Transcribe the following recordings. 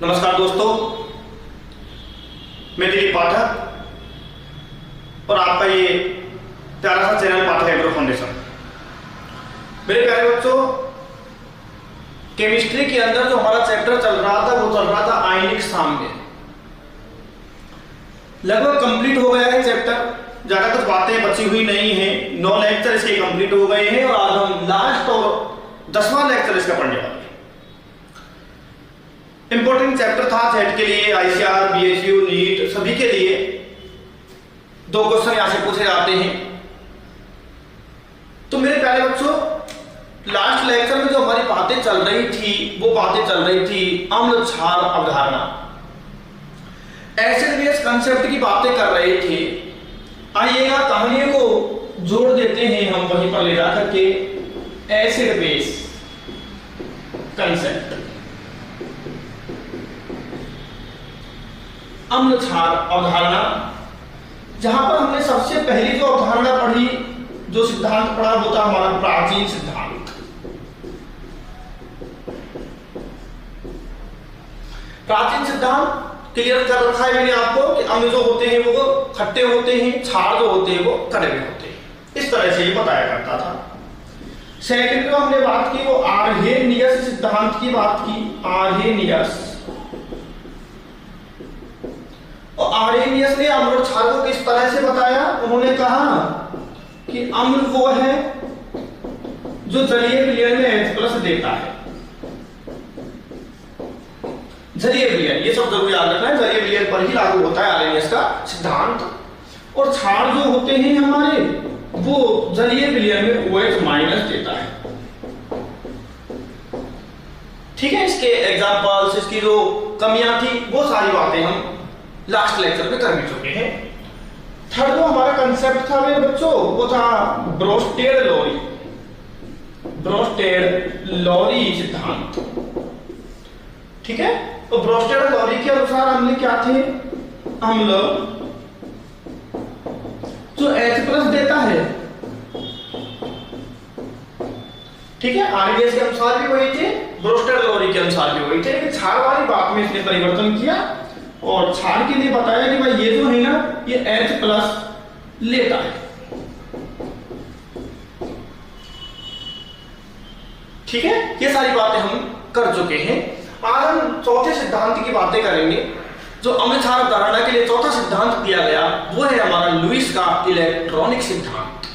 नमस्कार दोस्तों, मैं दिलीप पाठक और आपका ये प्यारा सा चैनल पाठक एग्रो फाउंडेशन। मेरे प्यारे बच्चों, केमिस्ट्री के अंदर जो हमारा चैप्टर चल रहा था वो चल रहा था आयनिक साम्य। लगभग कंप्लीट हो गया है चैप्टर, ज्यादा कुछ बातें बची हुई नहीं है। 9 लेक्चर इसके कंप्लीट हो गए हैं और आज हम लास्ट और 10वां लेक्चर इसका पढ़ने वाले हैं। इंपॉर्टेंट चैप्टर था जेड के लिए, आईसीआर, बीएसयू, नीट सभी के लिए 2 क्वेश्चन यहां से पूछे जाते हैं। तो मेरे प्यारे बच्चों, लास्ट लेक्चर में जो हमारी बातें चल रही थी वो बातें चल रही थी अम्ल क्षार अवधारणा, एसिड बेस कंसेप्ट की बातें कर रहे थे। आइएगा कहानियों को जोड़ देते हैं हम वहीं पर ले जाकर के एसिड बेस कंसेप्ट, अम्ल क्षार अवधारणा, जहां पर हमने सबसे पहली जो अवधारणा पढ़ी, जो सिद्धांत पढ़ा वो था हमारा प्राचीन सिद्धांत। प्राचीन सिद्धांत क्लियर कर रखा है मैंने आपको कि अम्ल जो होते हैं वो खट्टे होते हैं, क्षार जो होते हैं वो कड़वे होते हैं। इस तरह से ये बताया करता था। सेकंड में हमने बात की वो आर्हेनियस सिद्धांत की बात की। आर्हेनियस और आर्हेनियस ने अम्ल और क्षार को किस तरह से बताया। उन्होंने कहा कि अम्ल वो है जो जलीय विलयन में H+ देता है। जलीय विलयन, ये सब जरूर याद रखना है, जलीय विलयन पर ही लागू होता है आर्हेनियस का सिद्धांत। और क्षार जो होते हैं हमारे, वो जलीय विलयन में OH- देता है। ठीक है, इसके एग्जांपल्स, इसकी जो कमियां थी वो सारी बातें हम लास्ट लेक्चर में कर भी चुके हैं। थर्ड जो हमारा कंसेप्ट था मेरे बच्चों वो था ब्रोस्टेड लोरी, ब्रोस्टेड लोरी सिद्धांत। ठीक है, तो ब्रोस्टेड लोरी के अनुसार हमने क्या थे, अम्ल जो H+ देता है। ठीक है, आर्हेनियस के अनुसार भी वही थे, ब्रोस्टेड लोरी के अनुसार भी वही थे, लेकिन क्षार वाली बात में इसने परिवर्तन किया और क्षार के लिए बताया कि भाई ये जो है ना, ये H+ लेता है। ठीक है, ये सारी बातें हम कर चुके हैं। आज हम चौथे सिद्धांत की बातें करेंगे। जो अम्ल क्षार अवधारणा के लिए चौथा सिद्धांत दिया गया वो है हमारा लुईस का इलेक्ट्रॉनिक सिद्धांत।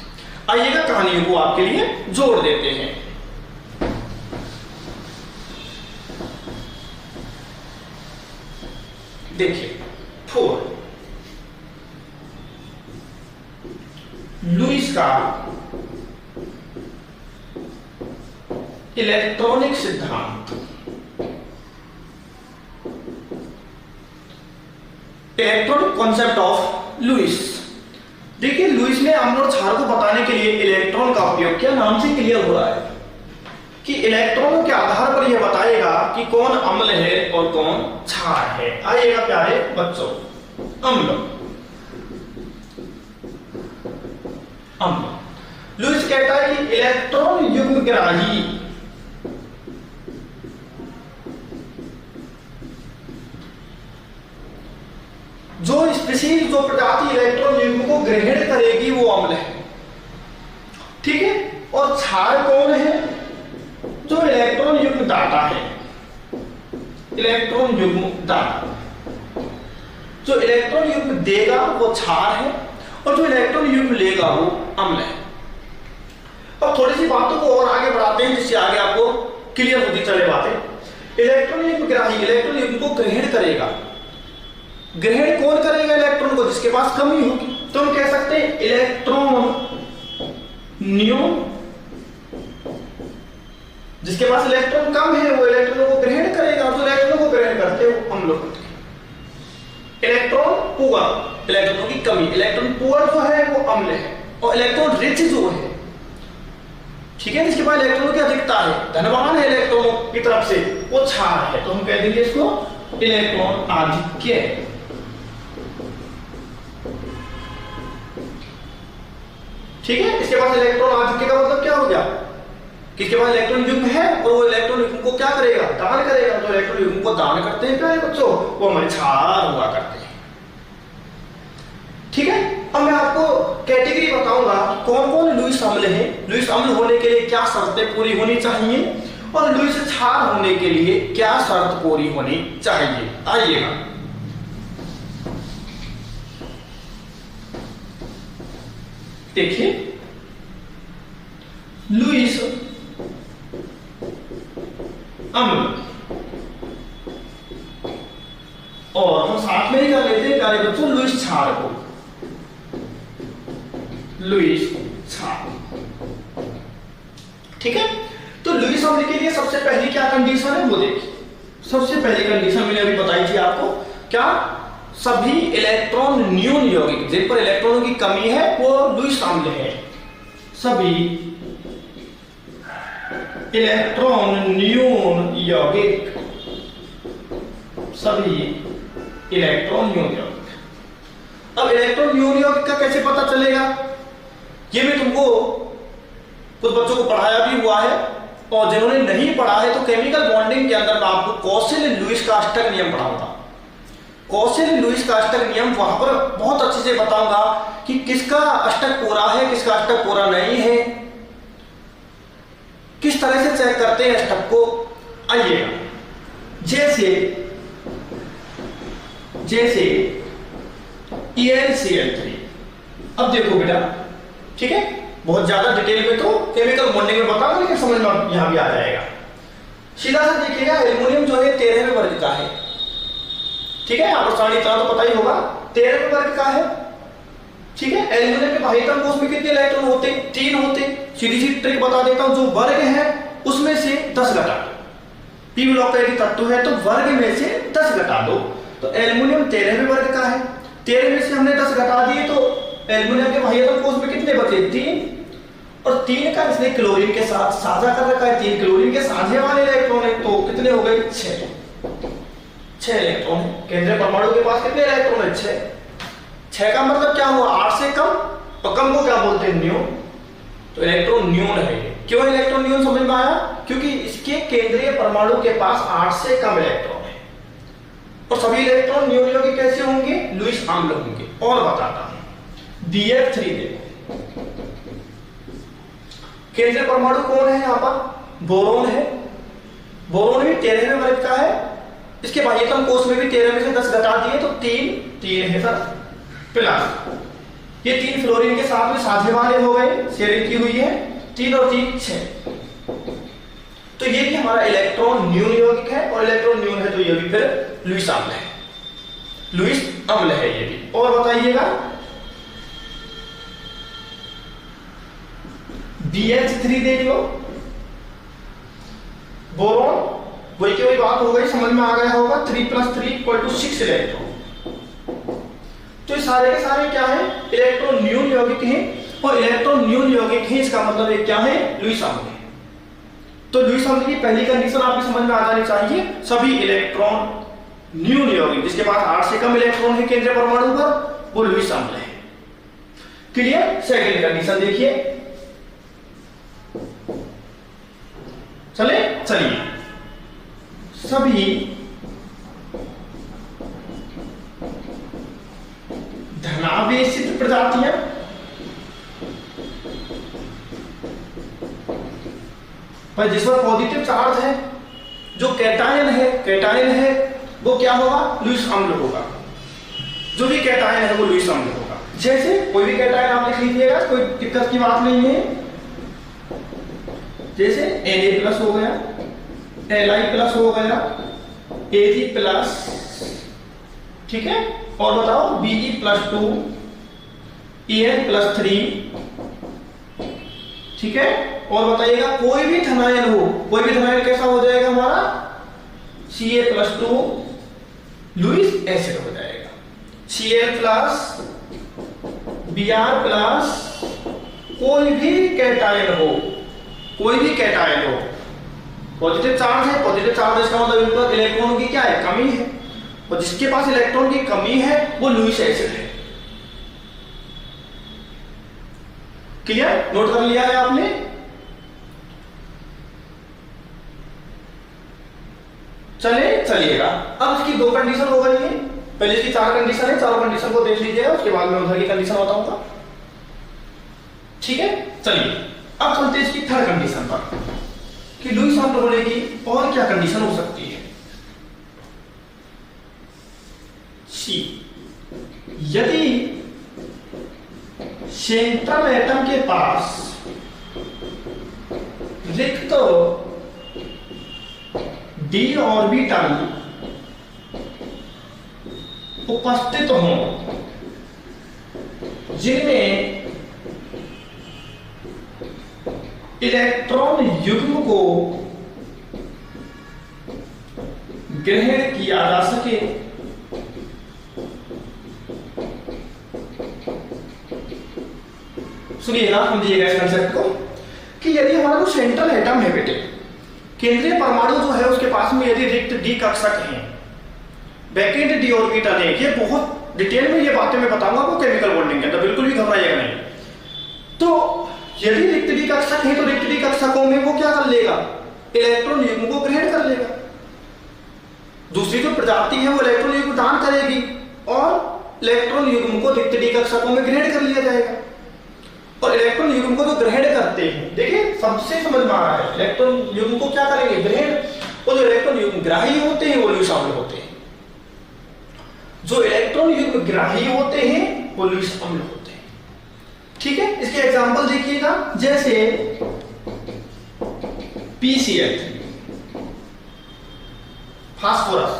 आइएगा कहानियों को आपके लिए जोड़ देते हैं। देखिए 4 लुईस का इलेक्ट्रॉनिक सिद्धांत। Electronic concept of Lewis. देखिए, लुईस ने अम्ल और क्षार को बताने के लिए इलेक्ट्रॉन का उपयोग किया। नाम से क्लियर हो रहा है कि इलेक्ट्रॉनों के आधार पर यह बताएगा कि कौन अम्ल है और कौन क्षार है। आइएगा प्यारे बच्चों, अम्ल अम्ल लुईस कहता है कि इलेक्ट्रॉन युग्मग्राही जो स्पीशीज, जो प्रजाति इलेक्ट्रॉन युग्म को ग्रहण करेगी वो अम्ल है। ठीक है, और क्षार कौन है, जो इलेक्ट्रॉन युग्म दाता है। इलेक्ट्रॉन युग्म दाता, जो इलेक्ट्रॉन युग्म देगा वो क्षार है और जो इलेक्ट्रॉन युग्म लेगा वो अम्ल है। अब थोड़ी सी बातों को और आगे बढ़ाते हैं जिससे आगे आपको क्लियर होती चले बातें। इलेक्ट्रॉन युग्म ग्राही इलेक्ट्रॉन युग्म को ग्रहण करेगा। ग्रहण कौन करेगा इलेक्ट्रॉन को, जिसके पास कमी होगी। तो हम कह सकते हैं इलेक्ट्रॉन न्यून, जिसके पास इलेक्ट्रॉन कम है वो इलेक्ट्रॉनों को ग्रहण करेगा, जो इलेक्ट्रॉनों को ग्रहण करते हैं वो अम्ल होते हैं। इलेक्ट्रॉन पुअर, इलेक्ट्रॉनों की कमी, इलेक्ट्रॉन पुअर जो है वो अम्ल है। और इलेक्ट्रॉन रिच जो है, ठीक है, जिसके पास इलेक्ट्रॉनों की अधिकता है, धनवान है इलेक्ट्रॉनों की तरफ से, वो क्षार है। तो हम कह देंगे इसको इलेक्ट्रॉन आधिक्य। ठीक है, इसके पास इलेक्ट्रॉन आधिक्य का मतलब क्या हो गया, किसके पास इलेक्ट्रॉन युग्म है और वो इलेक्ट्रॉन युग्म को क्या करेगा, दान करेगा। तो इलेक्ट्रॉन युग्म को दान करते हैं क्या है बच्चों, वो हमारे क्षार हुआ करते हैं। ठीक है, अब मैं आपको कैटेगरी बताऊंगा कौन कौन लुईस अम्ल है, लुईस अम्ल होने के लिए क्या शर्तें पूरी होनी चाहिए और लुईस क्षार होने के लिए क्या शर्त पूरी होनी चाहिए। आइएगा, देखिए लुईस अम्ल और हम साथ में ही कर लेते हैं प्यारे बच्चों लुईस क्षार को, लुईस क्षार। ठीक है, तो लुईस अम्ल के लिए सबसे पहली क्या कंडीशन है वो देखिए। सबसे पहली कंडीशन मैंने अभी बताई थी आपको, क्या, सभी इलेक्ट्रॉन न्यून यौगिक जिन पर इलेक्ट्रॉनों की कमी है वो लुईस अम्ल है। सभी इलेक्ट्रॉन न्यून यौगिक, सभी इलेक्ट्रॉन न्यून यौगिक। अब इलेक्ट्रॉन न्यून यौगिक का कैसे पता चलेगा, ये मैं तुमको कुछ बच्चों को पढ़ाया भी हुआ है, और जिन्होंने नहीं पढ़ा है तो केमिकल बॉन्डिंग के अंदर मैं आपको कौशिल लुईस का अष्टक नियम पढ़ाऊंगा। कौशिल लुईस का अष्टक नियम वहां पर बहुत अच्छे से बताऊंगा कि किसका अष्टक पूरा है, किसका अष्टक पूरा नहीं है, किस तरह से चेक करते हैं अष्टक को। आइएगा, जैसे EnCl3। अब देखो बेटा, ठीक है, बहुत ज्यादा डिटेल में तो केमिकल बॉन्डिंग में बताऊंगा, लेकिन समझ में यहां भी आ जाएगा। सीधा सा देखिएगा, एल्युमिनियम जो है 13वें वर्ग का है। ठीक है, आपको सारी तरह तो पता ही होगा, 13वें वर्ग का है। ठीक है, एल्युमिनियम के बाह्यतम कोश में कितने इलेक्ट्रॉन होते, 3 होते। सीधी सी ट्रिक बता देता हूं, जो वर्ग है उसमें से 10 घटा दो। पी ब्लॉक का यदि तत्व है तो वर्ग में से 10 घटा दो। तो एल्युमिनियम 13वें वर्ग का है, 13 में से हमने 10 घटा दिए तो एल्युमिनियम के बाह्यतम कोश में कितने बचे, 3। और 3 का इसने क्लोरीन के साथ साझा कर रखा है, 3 क्लोरीन के साझे वाले इलेक्ट्रॉन है, तो कितने हो गए, 6 इलेक्ट्रॉन है। केंद्रीय परमाणु के पास कितने इलेक्ट्रॉन है, 6 का मतलब क्या हुआ, 8 से कम, और कम को क्या बोलते हैं, न्यून। तो इलेक्ट्रॉन न्यून है। क्यों इलेक्ट्रॉन न्यून समझ में आया, क्योंकि इसके केंद्रीय परमाणु के पास 8 से कम इलेक्ट्रॉन है। और सभी इलेक्ट्रॉन न्यून यौगिक कैसे होंगे, लुईस अम्ल होंगे। और बताता हूं, BF3 देखो, केंद्रीय परमाणु कौन है, यहां पर बोरोन है। बोरोन भी 13वें वर्ग का है, इसके बाह्यतम कोश में भी 13 में से 10 घटा दिए तो 3 है सर, प्लस ये 3 फ्लोरीन के साथ में साझे वाले हो गए, शेयरिंग की हुई है, 3 और 3 6। तो ये भी हमारा इलेक्ट्रॉन न्यून यौगिक है, और इलेक्ट्रॉन न्यून है तो ये भी फिर लुईस अम्ल है, लुईस अम्ल है ये भी। और बताइएगा, BH3 देख लो, बोरोन, वही की वही बात हो गई, समझ में आ गया होगा, 3 + 3 = 6 इलेक्ट्रॉन। तो ये सारे के सारे क्या है, इलेक्ट्रॉन न्यून यौगिक हैं, और इलेक्ट्रॉन न्यून यौगिक है इसका मतलब ये क्या है, लुईस अम्ल है। तो लुईस अम्ल की पहली कंडीशन आपकी समझ में आ जानी चाहिए, सभी इलेक्ट्रॉन न्यून यौगिक जिसके पास 8 से कम इलेक्ट्रॉन है केंद्रीय परमाणु पर, वो लुईस अम्ल है। क्लियर। सेकंड कंडीशन देखिए, चलिए सभी धनावेशित प्रजातियां पर जिस पर पॉजिटिव चार्ज है, जो कैटायन है वो क्या होगा, लुईस अम्ल होगा। जो भी कैटायन है वो लुईस अम्ल होगा। जैसे कोई भी कैटायन आप लिख लीजिएगा, कोई दिक्कत की बात नहीं है। जैसे Na+ हो गया, Li+ हो गया, Ag+, ठीक है, और बताओ Be+2, En+3, ठीक है। और बताइएगा कोई भी धनायन हो, कोई भी धनायन कैसा हो जाएगा हमारा, Ca+2 लुईस एसिड हो जाएगा। Cl+, Br+, कोई भी कैटायन हो, पॉजिटिव चार्ज है, पॉजिटिव चार्ज इसका मतलब इलेक्ट्रॉन की क्या है, कमी है, और जिसके पास इलेक्ट्रॉन की कमी है वो लुईस एसिड है। क्लियर, नोट कर लिया है आपने। चलिएगा। अब इसकी दो कंडीशन हो गई है, पहले इसकी चार कंडीशन है, चारों कंडीशन को देख लीजिएगा, उसके बाद मैं उधर की कंडीशन बताऊंगा। ठीक है, चलिए अब चलते हैं इसकी थर्ड कंडीशन पर कि लुईस आर्मस्ट्रांग होने की और क्या कंडीशन हो सकती है। सी, यदि सेंट्रल एटम के पास रिक्त डी ऑर्बिटल उपस्थित हों जिनमें इलेक्ट्रॉन युग्म को ग्रहण किया जा सके, सुनिएगा, समझिएगा इस कंसेप्ट को कि यदि हमारा जो सेंट्रल एटम है बेटे, केंद्रीय परमाणु जो है उसके पास में यदि रिक्त डी कक्षक हैं, वैकेंट डी ऑर्बिटल है, ये बहुत डिटेल में ये बातें मैं बताऊंगा आपको केमिकल बॉन्डिंग के अंदर, बिल्कुल भी घबराइएगा नहीं। तो यदि रिक्त डी कक्षक है तो रिक्त डी कक्षकों में वो क्या कर लेगा, इलेक्ट्रॉन युग्म को ग्रहण कर लेगा। दूसरी जो प्रजाति है वो इलेक्ट्रॉन युग्म दान करेगी और इलेक्ट्रॉन युग्म को रिक्त डी कक्षकों में ग्रहण कर लिया जाएगा। और इलेक्ट्रॉन युग्म को जो ग्रहण करते हैं, देखिए सबसे समझ में आ रहा है, इलेक्ट्रॉन युग्म को क्या करेंगे, ग्रहण। और जो इलेक्ट्रॉन युग्म ग्राही होते हैं वो लुईस अम्ल होते हैं, जो इलेक्ट्रॉन युग्म ग्राही होते हैं वो लुईस अम्ल होते हैं। ठीक है, इसके एग्जांपल देखिएगा, जैसे PCl3 फास्फोरस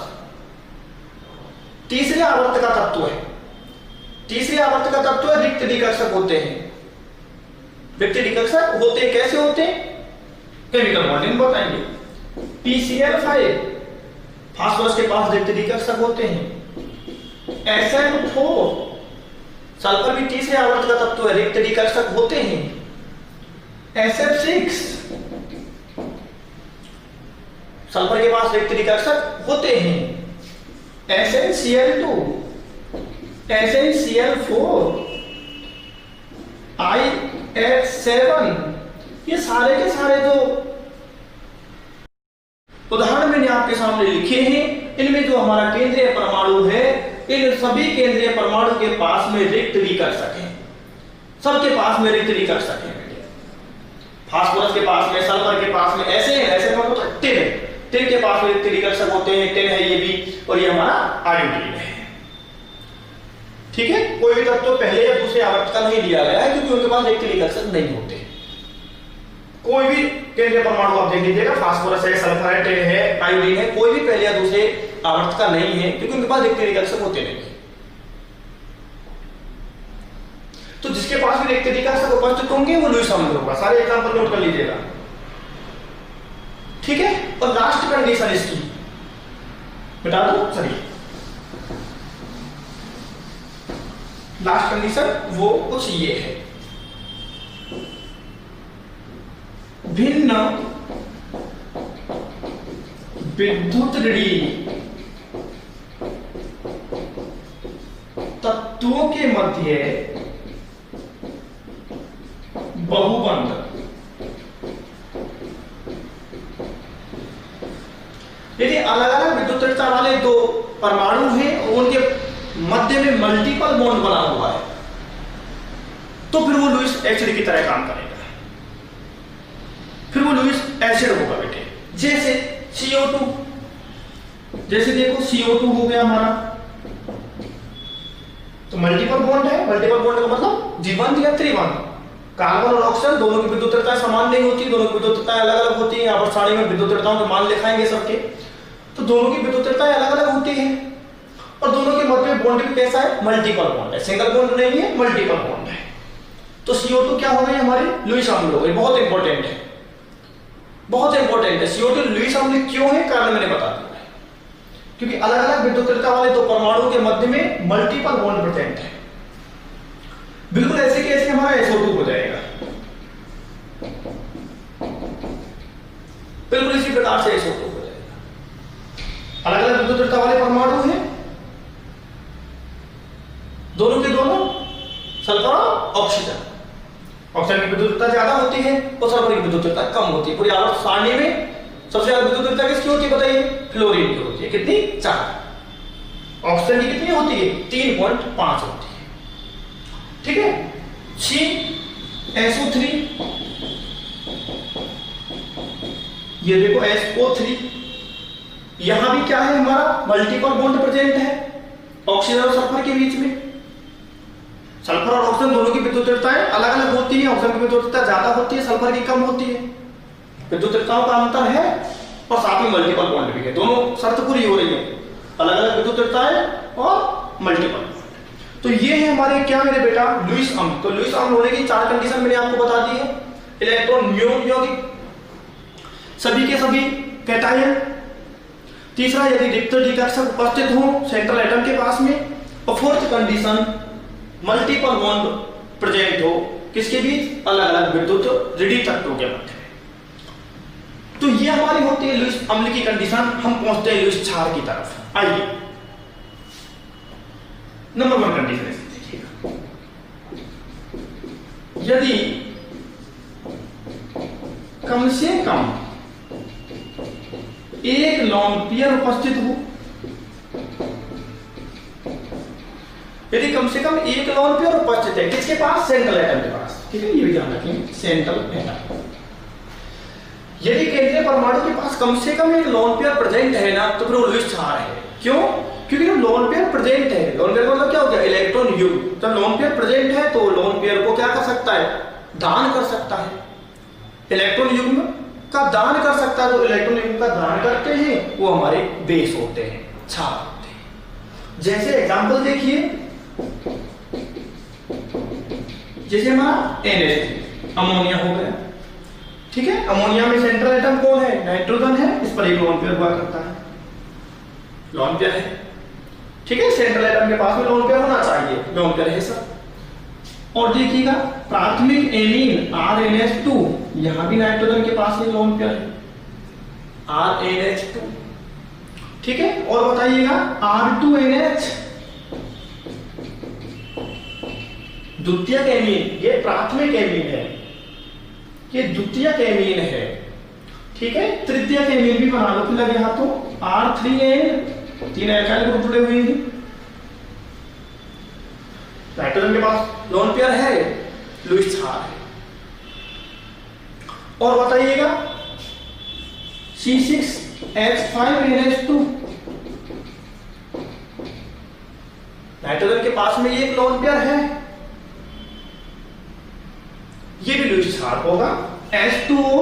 तीसरे आवर्त का तत्व है, तीसरे आवर्त का तत्व है, रिक्त डी कक्षक होते हैं। रिक्त डी कक्षक होते हैं, कैसे होते हैं, केमिकल बॉन्डिंग बताएंगे। PCl5 फास्फोरस के पास रिक्त डी कक्षक होते हैं। SN4 सल्फर भी तीसरे आवर्त का तत्व है, रिक्त डी कक्षक होते हैं। SF6 सल्फर के पास रिक्त डी कक्षक होते हैं। SnCl2 SnCl4 IH7, ये सारे के सारे जो उदाहरण मैंने आपके सामने लिखे हैं, इनमें जो हमारा केंद्रीय परमाणु है, इन सभी केंद्रीय परमाणु के पास में रिक्त डी कक्षक है, सबके पास में रिक्त डी कक्षक है। फास्फोरस के पास में, सल्फर के पास में, ऐसे मतलब टिन के पास में रिक्त डी कक्षक होते हैं, टिन है ये भी, और ये हमारा आयोडीन है। ठीक है, कोई भी तत्व पहले या दूसरे आवर्त का नहीं लिया गया है क्योंकि उनके पास रिक्त डी कक्षक नहीं होते। कोई भी केंद्रीय परमाणु आप देख लीजिएगा, फास्फोरस है, सल्फर है, टिन है, आयोडीन है, कोई भी पहले या दूसरे आवर्त का नहीं है क्योंकि उनके पास रिक्त डी कक्षक होते नहीं। तो जिसके पास भी रिक्त डी कक्षक उपस्थित होंगे वो लुईस अम्ल होगा। सारे एग्जांपल नोट कर लीजिएगा। ठीक है, और लास्ट कंडीशन इसकी बता दो, चलिए लास्ट कंडीशन वो कुछ ये है, भिन्न विद्युत ऋणी तत्वों के मध्य बहुबंध। यदि अलग अलग विद्युत ऋणता वाले दो परमाणु हैं और उनके मध्य में मल्टीपल बॉन्ड बना हुआ है तो फिर वो लुईस एसिड की तरह काम करेगा, फिर वो लुईस एसिड होगा बेटे। जैसे CO2, जैसे देखो CO2 हो गया हमारा, तो मल्टीपल बॉन्ड है, मल्टीपल बॉन्ड का मतलब द्विबंध या त्रिबंध। कार्बन और ऑक्सीजन दोनों की विद्युत ऋणता समान नहीं होती, दोनों की विद्युत ऋणताएं अलग अलग होती है। यहाँ पर सारणी में विद्युत ऋणताओं के मान लिखाएंगे सबके, तो दोनों की विद्युत ऋणताएं अलग अलग होती है और दोनों के मध्य में बॉन्ड भी कैसा है, मल्टीपल बॉन्ड है, सिंगल बॉन्ड नहीं है, मल्टीपल बॉन्ड है। तो CO2 क्या हो गई हमारी, लुईस अम्ल हो गई। बहुत इंपॉर्टेंट है, बहुत इंपॉर्टेंट है। CO2 लुईस अम्ल क्यों है, कारण मैंने बता दिया है, क्योंकि अलग अलग विद्युत ऋणता वाले दो परमाणु के मध्य में मल्टीपल बॉन्ड प्रेजेंट है। बिल्कुल ऐसे कि ऐसे हमारा SO2 हो जाएगा, बिल्कुल इसी प्रकार से SO2 हो जाएगा। अलग अलग विद्युत ऋणता वाले परमाणु हैं, दोनों के दोनों सल्फर और ऑक्सीजन। ऑक्सीजन की विद्युत ऋणता ज्यादा होती है और सल्फर की विद्युत ऋणता कम होती है। पूरी आवर्त सारणी में सबसे ज्यादा विद्युत किसकी होती है बताइए? फ्लोरीन की होती है। कितनी? 4। ऑक्सीजन की कितनी होती है? 3.5 होती है। ठीक है। SO3, ये देखो SO3, यहां भी क्या है हमारा? मल्टीपल बॉन्ड प्रेजेंट है ऑक्सीजन और सल्फर के बीच में। सल्फर और ऑक्सीजन दोनों की विद्युतीयताएं अलग अलग होती है। ऑक्सीजन की विद्युतीयता ज्यादा होती है, सल्फर की कम होती है। विद्युतीयताओं का अंतर है और साथ में मल्टीपल बॉन्ड भी है। दोनों शर्त पूरी हो रही है, अलग अलग विद्युतीयताएं और मल्टीपल बॉन्ड। तो ये है हमारे क्या मेरे बेटा? लुईस अम्ल। तो लुईस अम्ल होने की 4 कंडीशन मैंने आपको बता दी है। इलेक्ट्रॉन न्यून यौगिक, सभी के सभी कैटायन। तीसरा, यदि रिक्त डिकर्षक उपस्थित हो सेंट्रल एटम के पास में। और fourth condition, multiple bond present हो किसके बीच? अलग अलग विद्युत ऋणात्मक तत्वों के मध्य। तो ये हमारी होती है लुईस अम्ल की कंडीशन। हम पहुंचते हैं लुईस क्षार की तरफ। आइए नंबर 1 कंडीशन देखिएगा। यदि कम से कम एक लॉन पेयर उपस्थित हो, यदि कम से कम एक लॉन पेयर उपस्थित है किसके पास? सेंट्रल एटम के पास। ठीक है, ये भी ध्यान रखें, सेंट्रल एटम। यदि केंद्रीय परमाणु के पास कम से कम एक लॉन पेयर प्रेजेंट है ना, तो फिर वो लुईस क्षार है। क्यों? क्योंकि जब लॉन पेयर प्रेजेंट है, लॉन पेयर मतलब क्या हो गया? इलेक्ट्रॉन युग्म। जब लॉन पेयर प्रेजेंट है तो लॉन पेयर को क्या कर सकता है? दान कर सकता है। इलेक्ट्रॉन युग्म का दान कर सकता है। तो इलेक्ट्रॉन युग्म का दान करते हैं वो हमारे बेस होते हैं, क्षार होते हैं। जैसे एग्जांपल देखिए, जैसे हमारा NH अमोनिया हो गया। ठीक है, अमोनिया में सेंट्रल एटम कौन है? नाइट्रोजन है। इस पर एक लॉन पेयर हुआ करता है, लॉन पेयर है। ठीक है, सेंट्रल एटम के पास में लॉन पेयर होना चाहिए, लॉन पेयर है सर। और देखिएगा प्राथमिक एमीन RNH2, यहां भी नाइट्रोजन के पास में लॉन पेयर है, RNH2। ठीक है, और बताइएगा R2NH, द्वितीयक एमीन, ये प्राथमिक एमीन है, ये द्वितीयक एमीन है। ठीक है, तृतीयक एमीन भी बना लो फिर लगे हाथों, R3N, 3 एल्काइल ग्रुप जुड़े हुए हैं। नाइट्रोजन के पास लॉन पेयर है, लुईस क्षार है। और बताइएगा C6H5NH2, नाइट्रोजन के पास में एक लॉन पेयर है, ये भी लुईस क्षार होगा। H2O,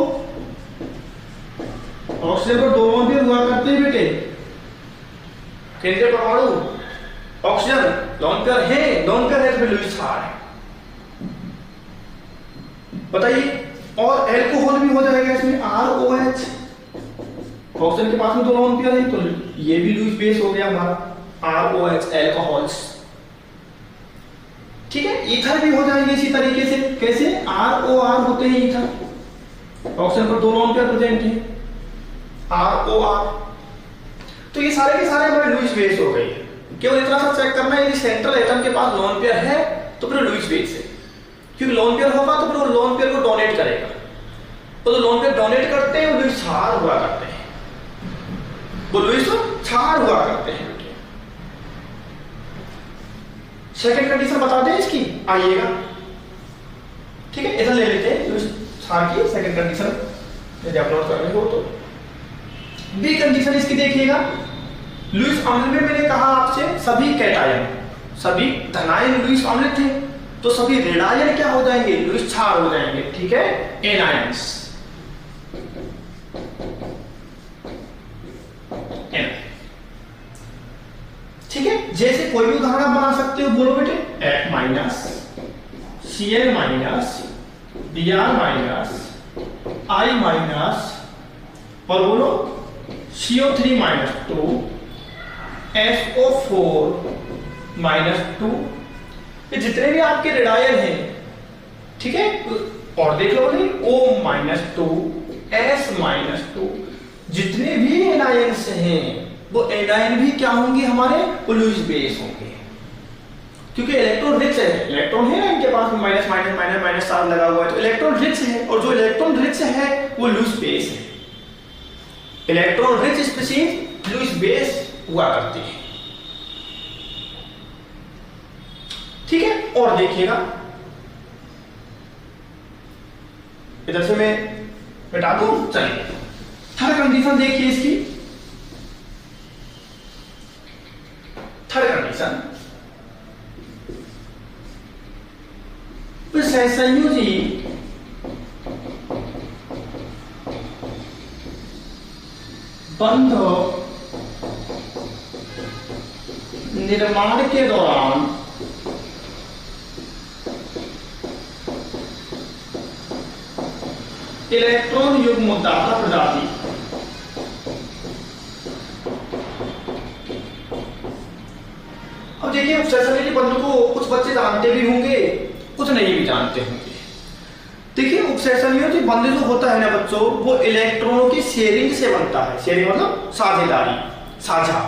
ऑक्सीजन पर 2 लॉन पेयर हुआ करते हैं बेटे। केंद्रीय परमाणु ऑक्सीजन लॉन पेयर है, लॉन पेयर है तो लुईस क्षार है। बताइए, और एल्कोहल भी हो जाएगा इसमें, ROH, ऑक्सीजन के पास में 2 लॉन पेयर है तो ये भी लुईस बेस हो गया हमारा, ROH एल्कोहल्स। ठीक है, ईथर भी हो जाएंगे इसी तरीके से। कैसे? ROR होते हैं ईथर, ऑक्सीजन पर 2 लॉन पेयर प्रेजेंट है, ROR। तो ये सारे के सारे हमारे लुईस बेस हो गए। केवल इतना सा चेक करना है, यदि सेंट्रल एटम के पास लॉन पेयर है तो फिर लुईस बेस है। क्योंकि लॉन पेयर होगा तो फिर वो लॉन पेयर को डोनेट करेगा, तो लॉन पेयर डोनेट करते हैं वो लुईस क्षार हुआ करते हैं, वो लुईस क्षार हुआ करते हैं। सेकंड कंडीशन बता दें इसकी, आइएगा। ठीक है, ऐसा ले लेते हैं लुईस क्षार की सेकंड कंडीशन, यदि आप नोट कर रहे हो तो। बी कंडीशन इसकी देखिएगा। लुईस अम्ल में मैंने कहा आपसे सभी कैटायन, सभी धनायन लुईस अम्ल थे, तो सभी ऋणायन क्या हो जाएंगे? लुईस क्षार हो जाएंगे। ठीक है, एनायंस। ठीक है, जैसे कोई भी उदाहरण बना सकते हो, बोलो बेटे, F minus, Cl minus, Br minus, I minus, और बोलो CO3 माइनस 2, SO4 माइनस 2। ये जितने भी आपके ऋणायन हैं, ठीक है, और देख लो नहीं, O माइनस 2, S माइनस 2, जितने भी एनायंस हैं वो एनायन भी क्या होंगे हमारे? वो लुईस बेस होंगे, क्योंकि इलेक्ट्रॉन रिच है। इलेक्ट्रॉन है ना इनके पास में, minus minus minus minus charge लगा हुआ है, तो इलेक्ट्रॉन रिच है, और जो इलेक्ट्रॉन रिच है वो लुईस बेस है। Electron rich species Lewis base हुआ करती है। ठीक है, और देखिएगा इधर से मैं मिटा दूं। चलिए थर्ड कंडीशन देखिए इसकी। थर्ड कंडीशन, सहसंयोजी बंध निर्माण के दौरान इलेक्ट्रॉन युग्म दाता प्रजाति अब देखिए सहसंयोजी बंध को कुछ बच्चे जानते भी होंगे, कुछ नहीं भी जानते होंगे। देखिए उपसहसंयोजी बंध जो होता है ना बच्चों, वो इलेक्ट्रॉनों की शेयरिंग से बनता है। शेयरिंग मतलब साझेदारी, साझा।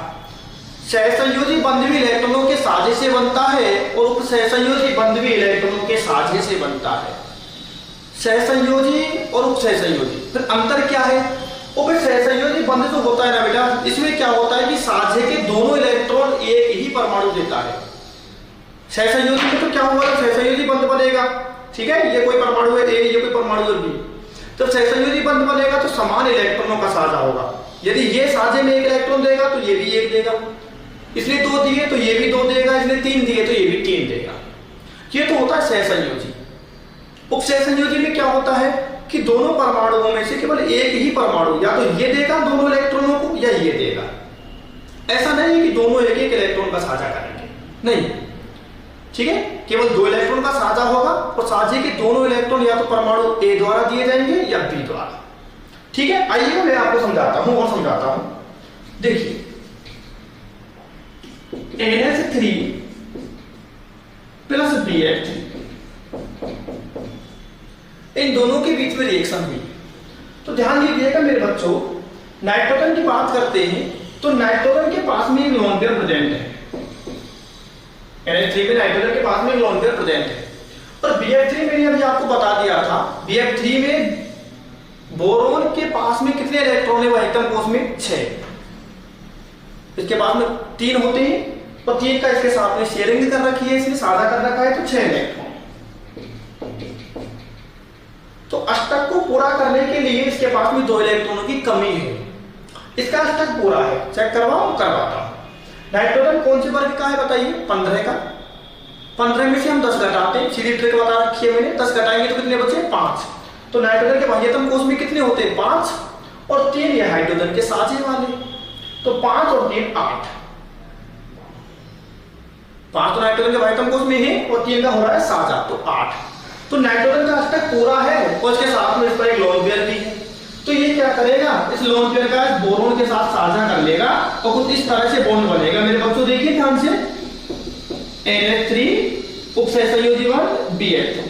सहसंयोजी बंध भी इलेक्ट्रॉनों के साझे से बनता है और उपसहसंयोजी बंध भी इलेक्ट्रॉनों के साझे से बनता है। सहसंयोजी और उपसहसंयोजी, फिर अंतर क्या है? उपसहसंयोजी बंध जो होता है ना बेटा, इसमें क्या होता है कि साझे के दोनों इलेक्ट्रॉन एक ही परमाणु देता है। सहसंयोजी में तो क्या हुआ, सहसंयोजी बंध बनेगा, ठीक है, ये कोई परमाणु है ए, ये कोई परमाणु है बी, तो सहसंयोजी बंध बनेगा तो समान इलेक्ट्रॉनों का साझा होगा। यदि ये साझे में एक इलेक्ट्रॉन देगा तो ये भी एक देगा, इसने 2 दिए तो ये भी 2 देगा, इसने 3 दिए तो ये भी 3 देगा। ये तो होता है सहसंयोजी। उपसहसंयोजी में क्या होता है कि दोनों परमाणुओं में से केवल एक ही परमाणु या तो ये देगा दोनों इलेक्ट्रॉनों को या ये देगा। ऐसा नहीं है कि दोनों एक एक इलेक्ट्रॉन का साझा करेंगे, नहीं, ठीक है, केवल 2 इलेक्ट्रॉन का साझा होगा और साझे के दोनों इलेक्ट्रॉन या तो परमाणु ए द्वारा दिए जाएंगे या बी द्वारा। ठीक है, आइए मैं आपको समझाता हूं और समझाता हूं। देखिए NH3 प्लस BF3, इन दोनों के बीच में रिएक्शन हुई तो ध्यान दीजिएगा मेरे बच्चों, नाइट्रोजन की बात करते हैं तो नाइट्रोजन के पास में एक लोन पेयर प्रेजेंट है। NH3 में नाइट्रोजन के पास में एक लोन पेयर प्रेजेंट है और BF3 मैंने अभी आपको बता दिया था, BF3 में बोरोन के पास में कितने इलेक्ट्रॉन है वाइटम कोष में? 6। इसके पास में 3 होते हैं और 3 का इसके साथ में शेयरिंग कर रखी है, इसने साझा कर रखा है तो 6 इलेक्ट्रॉन। तो अष्टक को पूरा करने के लिए इसके पास में 2 इलेक्ट्रॉनों की कमी है। इसका अष्टक पूरा है, चेक करवाओ, करवाता हूं। नाइट्रोजन कौन से वर्ग का है बताइए? 15 का। 15 में से हम 10 घटाते हैं, सीधी ट्रिक बता रखी है मैंने, 10 घटाएंगे तो कितने बचे? 5। तो नाइट्रोजन के बाह्यतम कोष में कितने होते हैं? 5 और 3 ये हाइड्रोजन के साझे वाले, तो 5 और 3 8। 5 तो नाइट्रोजन के बाह्यतम कोष में है और 3 का हो रहा है साझा, तो 8। तो नाइट्रोजन का अष्टक पूरा है और इसके साथ में इस पर एक लोन पेयर भी है। तो ये क्या करेगा, इस लोन पेयर का इस बोरोन के साथ साझा कर लेगा और कुछ इस तरह से बॉन्ड बनेगा। मेरे बच्चों देखिए ध्यान से, NH3 उपसहसंयोजी बंध BF2,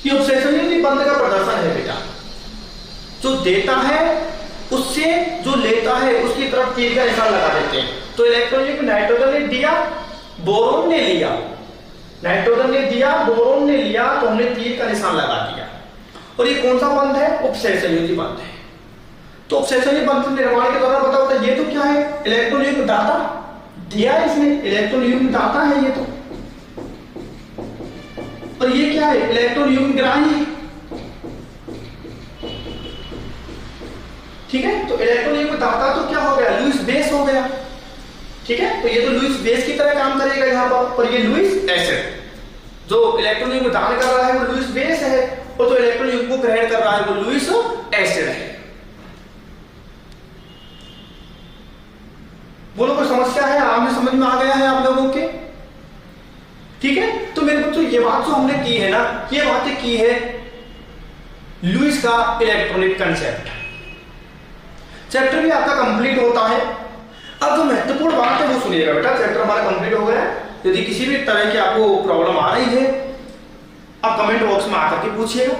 ये उपसहसंयोजी बंध का प्रदर्शन है बेटा। जो देता है उससे जो लेता है उसकी तरफ तीर का निशान लगा देते हैं। तो इलेक्ट्रॉन नाइट्रोजन ने दिया, बोरोन ने लिया, नाइट्रोजन ने दिया, बोरोन ने लिया, तो हमने तीर का निशान लगा दिया। और ये कौन सा बंध है? उपसहसंयोजी बंध है। तो उपसहसंयोजी बंध निर्माण के दौरान बताओ तो ये तो क्या है? इलेक्ट्रॉन युग्म दाता दिया इसने, इलेक्ट्रॉन युग्म दाता है ये तो, और ये क्या है? इलेक्ट्रॉन युग्म ग्राही है। ठीक है, तो इलेक्ट्रॉन युग्म दाता तो क्या हो गया? लुईस बेस हो गया। ठीक है, तो ये तो लुईस बेस की तरह काम करेगा यहाँ पर ये लुईस एसिड। जो इलेक्ट्रॉन युग्म दान कर रहा है वो लुईस बेस है और जो इलेक्ट्रॉन युग्म को ग्रहण कर रहा है वो लुईस एसिड है। बोलो कोई समस्या है? आपने समझ में आ गया है आप लोगों के? ठीक है, तो मेरे बच्चों ये बात जो हमने की है ना, ये बातें की है लुईस का इलेक्ट्रॉनिक कंसेप्ट। चैप्टर भी आपका कंप्लीट होता है। अब जो महत्वपूर्ण बात है वो सुनिएगा बेटा, चैप्टर हमारा कंप्लीट हो गया। यदि किसी भी तरह की आपको प्रॉब्लम आ रही है आप कमेंट बॉक्स में आकर के पूछिएगा,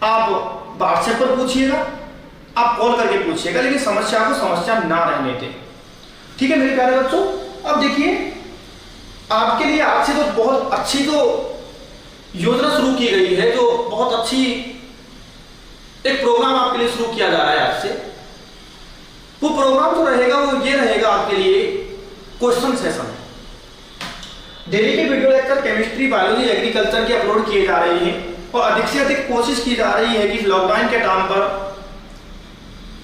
आप व्हाट्सएप पर पूछिएगा, आप कॉल करके पूछिएगा, लेकिन समस्या को समस्या ना रहने दें। ठीक है मेरे प्यारे बच्चों, अब देखिए आपके लिए आज से तो बहुत अच्छी जो योजना शुरू की गई है, जो बहुत अच्छी एक प्रोग्राम आपके लिए शुरू किया जा रहा है आज से। वो प्रोग्राम जो रहेगा वो ये रहेगा आपके लिए क्वेश्चन सेशन। डेली के video lecture chemistry, biology, agriculture के अपलोड किए जा रहे हैं और अधिक से अधिक कोशिश की जा रही है कि लॉकडाउन के टाइम पर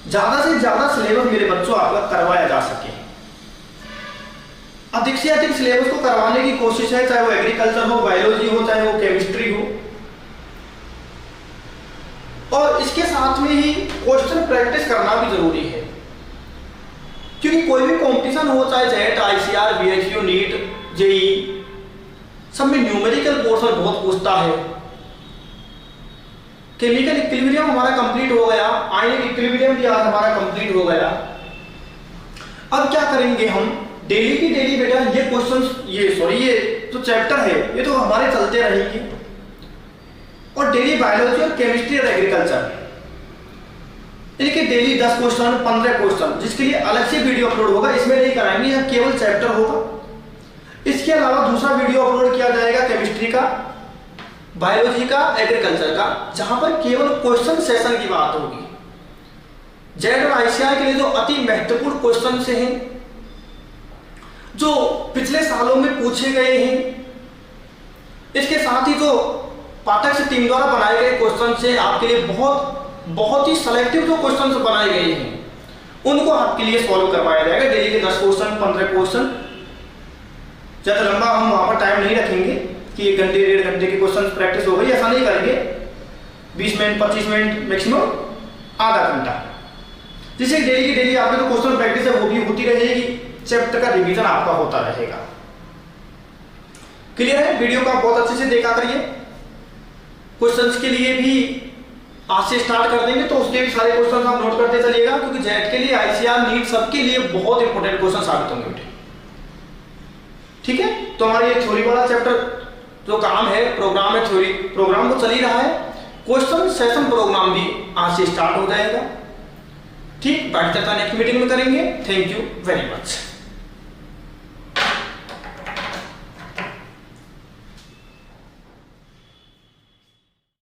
ज्यादा से ज्यादा सिलेबस मेरे बच्चों आपका करवाया जा सके। अधिक से अधिक सिलेबस को करवाने की कोशिश है, चाहे वो एग्रीकल्चर हो, बायोलॉजी हो, चाहे वो केमिस्ट्री हो। और इसके साथ में ही क्वेश्चन प्रैक्टिस करना भी जरूरी है, क्योंकि कोई भी कंपटीशन हो, चाहे JET, ICR, BHU, NEET, JEE, सब में न्यूमेरिकल पोर्शन बहुत पूछता है। केमिकल इक्विलिब्रियम हमारा कंप्लीट हो गया, आयनिक इक्विलिब्रियम भी आज हमारा कंप्लीट हो गया। अब क्या करेंगे हम, डेली की डेली बेटा ये क्वेश्चंस, ये जो चैप्टर है ये तो हमारे चलते रहेंगे। और डेली बायोलॉजी और केमिस्ट्री और एग्रीकल्चर, इनके डेली 10 क्वेश्चन, 15 क्वेश्चन, जिसके लिए अलग से वीडियो अपलोड होगा, इसमें नहीं कराएंगे, यह केवल चैप्टर होगा। इसके अलावा दूसरा वीडियो अपलोड किया जाएगा केमिस्ट्री का, बायोलॉजी का, एग्रीकल्चर का, जहां पर केवल क्वेश्चन सेशन की बात होगी। जेड और आईसीआर के लिए जो अति महत्वपूर्ण क्वेश्चन से हैं, जो पिछले सालों में पूछे गए हैं, इसके साथ ही जो पाठक से टीम द्वारा बनाए गए क्वेश्चन से आपके लिए बहुत ही सेलेक्टिव जो क्वेश्चन बनाए गए हैं, उनको आपके लिए सॉल्व करवाया जाएगा। डेली के 10 क्वेश्चन, 15 क्वेश्चन, ज्यादा लंबा हम वहां पर टाइम नहीं रखेंगे कि 1 घंटे 1.5 घंटे की क्वेश्चन प्रैक्टिस हो गई, ऐसा नहीं करेंगे। 20 मिनट 25 मिनट मैक्सिमम आधा घंटा, जिससे डेली की डेली आपकी जो क्वेश्चन प्रैक्टिस है वो भी होती रहेगी, चैप्टर का रिवीजन आपका होता रहेगा। क्लियर है? वीडियो का बहुत अच्छे से देखा करिए। क्वेश्चंस के लिए भी आज से स्टार्ट कर देंगे, तो उसके भी सारे क्वेश्चंस आप नोट करते चलिएगा, क्योंकि जेट के लिए, आईसीआर, नीट, सबके लिए बहुत इंपॉर्टेंट क्वेश्चन साबित होंगे बेटे। ठीक है? तो हमारा ये थ्योरी वाला चैप्टर जो काम है, प्रोग्राम है, थ्योरी प्रोग्राम तो चल ही रहा है, क्वेश्चन सेशन प्रोग्राम भी आज से स्टार्ट हो जाएगा। ठीक, बाकी चर्चा नेक्स्ट मीटिंग में करेंगे। Thank you very much.